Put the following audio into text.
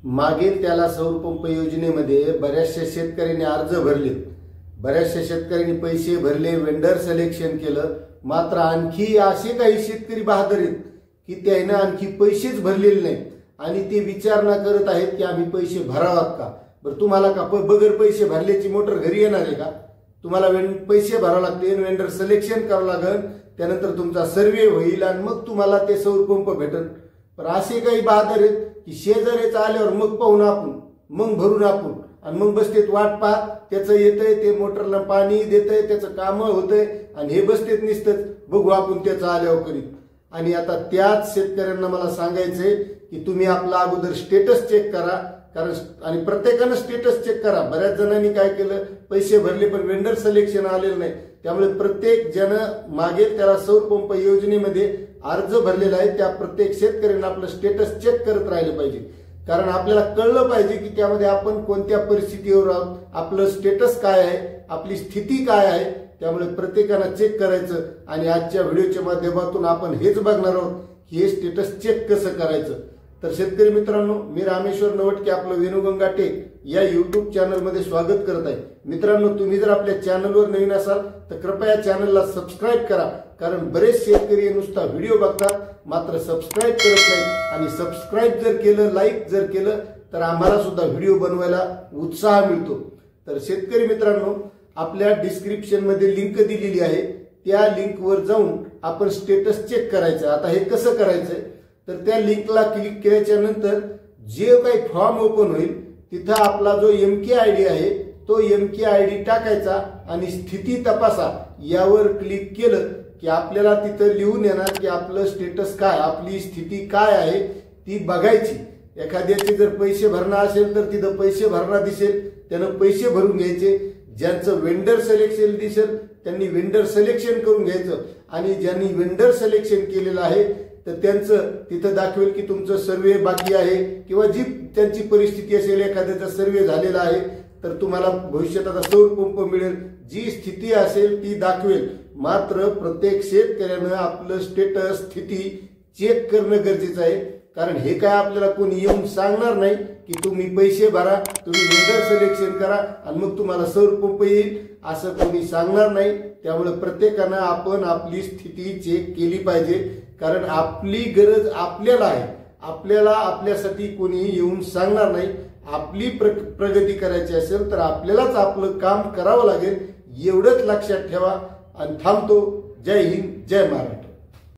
मागील त्याला सौर पंप योजनेमध्ये बऱ्याचशा शेतकऱ्यांनी अर्ज भरले, बऱ्याचशा शेतकऱ्यांनी पैसे भरले, वेंडर सिलेक्शन केलं, मात्र आणखी असे काही शेतकरी बहादर आहेत की त्याने आणखी पैसेच भरलेले नाहीत आणि ते विचारणा करत आहेत की आम्ही पैसे भरावात का। बरं, तुम्हाला का बगैर पैसे भरल्याची मोटर घरी येणार आहे का? तुम्हाला पैसे भरावे लागतील, वेंडर सिलेक्शन करावं लागेल, त्यानंतर तुमचा सर्वे होईल आणि मग तुम्हाला ते सौर पंप भेटेल। पण असे काही बहादर आहेत की शेजारीच आल्यावर मग पाहून आपण, मग भरून आपण आणि मग बसतेत वाट पाहत, त्याचं येतंय ते मोटरला पाणी देतंय, त्याचं काम होतंय आणि हे बसतेत निसतच बघू आपण त्याचं आल्यावर करीत। आणि आता त्याच शेतकऱ्यांना मला सांगायचंय की तुम्ही आपला अगोदर स्टेटस चेक करा, कारण आणि प्रत्येकानं स्टेटस चेक करा। बऱ्याच जणांनी काय केलं, पैसे भरले पण वेंडर सिलेक्शन आलेलं नाही, त्यामुळे प्रत्येक जण मागे त्याला सौर पंप योजनेमध्ये अर्ज भरलेला आहे त्या प्रत्येक शेतकऱ्यांना आपलं स्टेटस चेक करत राहिलं पाहिजे, कारण आपल्याला कळलं पाहिजे की त्यामध्ये आपण कोणत्या परिस्थितीवर आहोत, आपलं स्टेटस काय आहे, आपली स्थिती काय आहे। त्यामुळे प्रत्येकानं चेक करायचं आणि आजच्या व्हिडिओच्या माध्यमातून आपण हेच बघणार आहोत की हे स्टेटस चेक कसं करायचं। तर शेतकरी मित्रांनो, मी रामेश्वर नवटके आपलं वेणुगंगा टेक या युट्यूब चॅनलमध्ये स्वागत करत आहे। मित्रांनो, तुम्ही जर आपल्या चॅनलवर नवीन असाल तर कृपया चॅनलला सबस्क्राईब करा, कारण बरेच शेतकरी नुसता व्हिडिओ बघतात मात्र सबस्क्राईब करत नाही, आणि सबस्क्राईब जर केलं, लाईक जर केलं तर आम्हाला सुद्धा व्हिडिओ बनवायला उत्साह मिळतो। तर शेतकरी मित्रांनो, आपल्या डिस्क्रिप्शन मध्ये लिंक दिलेली आहे, त्या लिंकवर जाऊन आपण स्टेटस चेक करायचं। आता हे कसं करायचंय, तर त्या लिंकला क्लिक केल्याच्या नंतर जे काही फॉर्म ओपन होईल तिथं आपला जो एमके आयडी आहे तो एमके आयडी टाकायचा आणि स्थिती तपासा यावर क्लिक केलं की आपल्याला तिथं लिहून येणार की आपलं स्टेटस काय, आपली स्थिती काय आहे ती बघायची। एखाद्याचे जर पैसे भरणं असेल तर तिथं पैसे भरणा दिसेल, त्यानं पैसे भरून घ्यायचे। ज्यांचं वेंडर सिलेक्शन दिसेल त्यांनी वेंडर सिलेक्शन करून घ्यायचं, आणि ज्यांनी वेंडर सिलेक्शन केलेलं आहे तर त्यांचं तिथं दाखवेल की तुमचं सर्वे बाकी आहे, किंवा जी त्यांची परिस्थिती असेल, एखाद्याचा सर्वे झालेला आहे तर तुम्हाला भविष्यात आता सौर पंप मिळेल, जी स्थिती असेल ती दाखवेल। मात्र प्रत्येक शेतकऱ्यानं आपलं स्टेटस स्थिती चेक करणं गरजेचं आहे, कारण हे काय आपल्याला कोणी येऊन सांगणार नाही की तुम्ही पैसे भरा, तुम्ही वेंडर सिलेक्शन करा आणि मग तुम्हाला सौर पंप येईल, असं कोणी सांगणार नाही। त्यामुळे प्रत्येकानं आपण आपली स्थिती चेक केली पाहिजे, कारण आपली गरज आपल्याला आहे, आपल्याला आपल्यासाठी कोणी येऊन सांगणार नाही। आपली प्रगती करायची असेल तर आपल्यालाच आपलं काम करावं लागेल, एवढंच लक्षात ठेवा। आणि थांबतो। जय हिंद, जय महाराष्ट्र।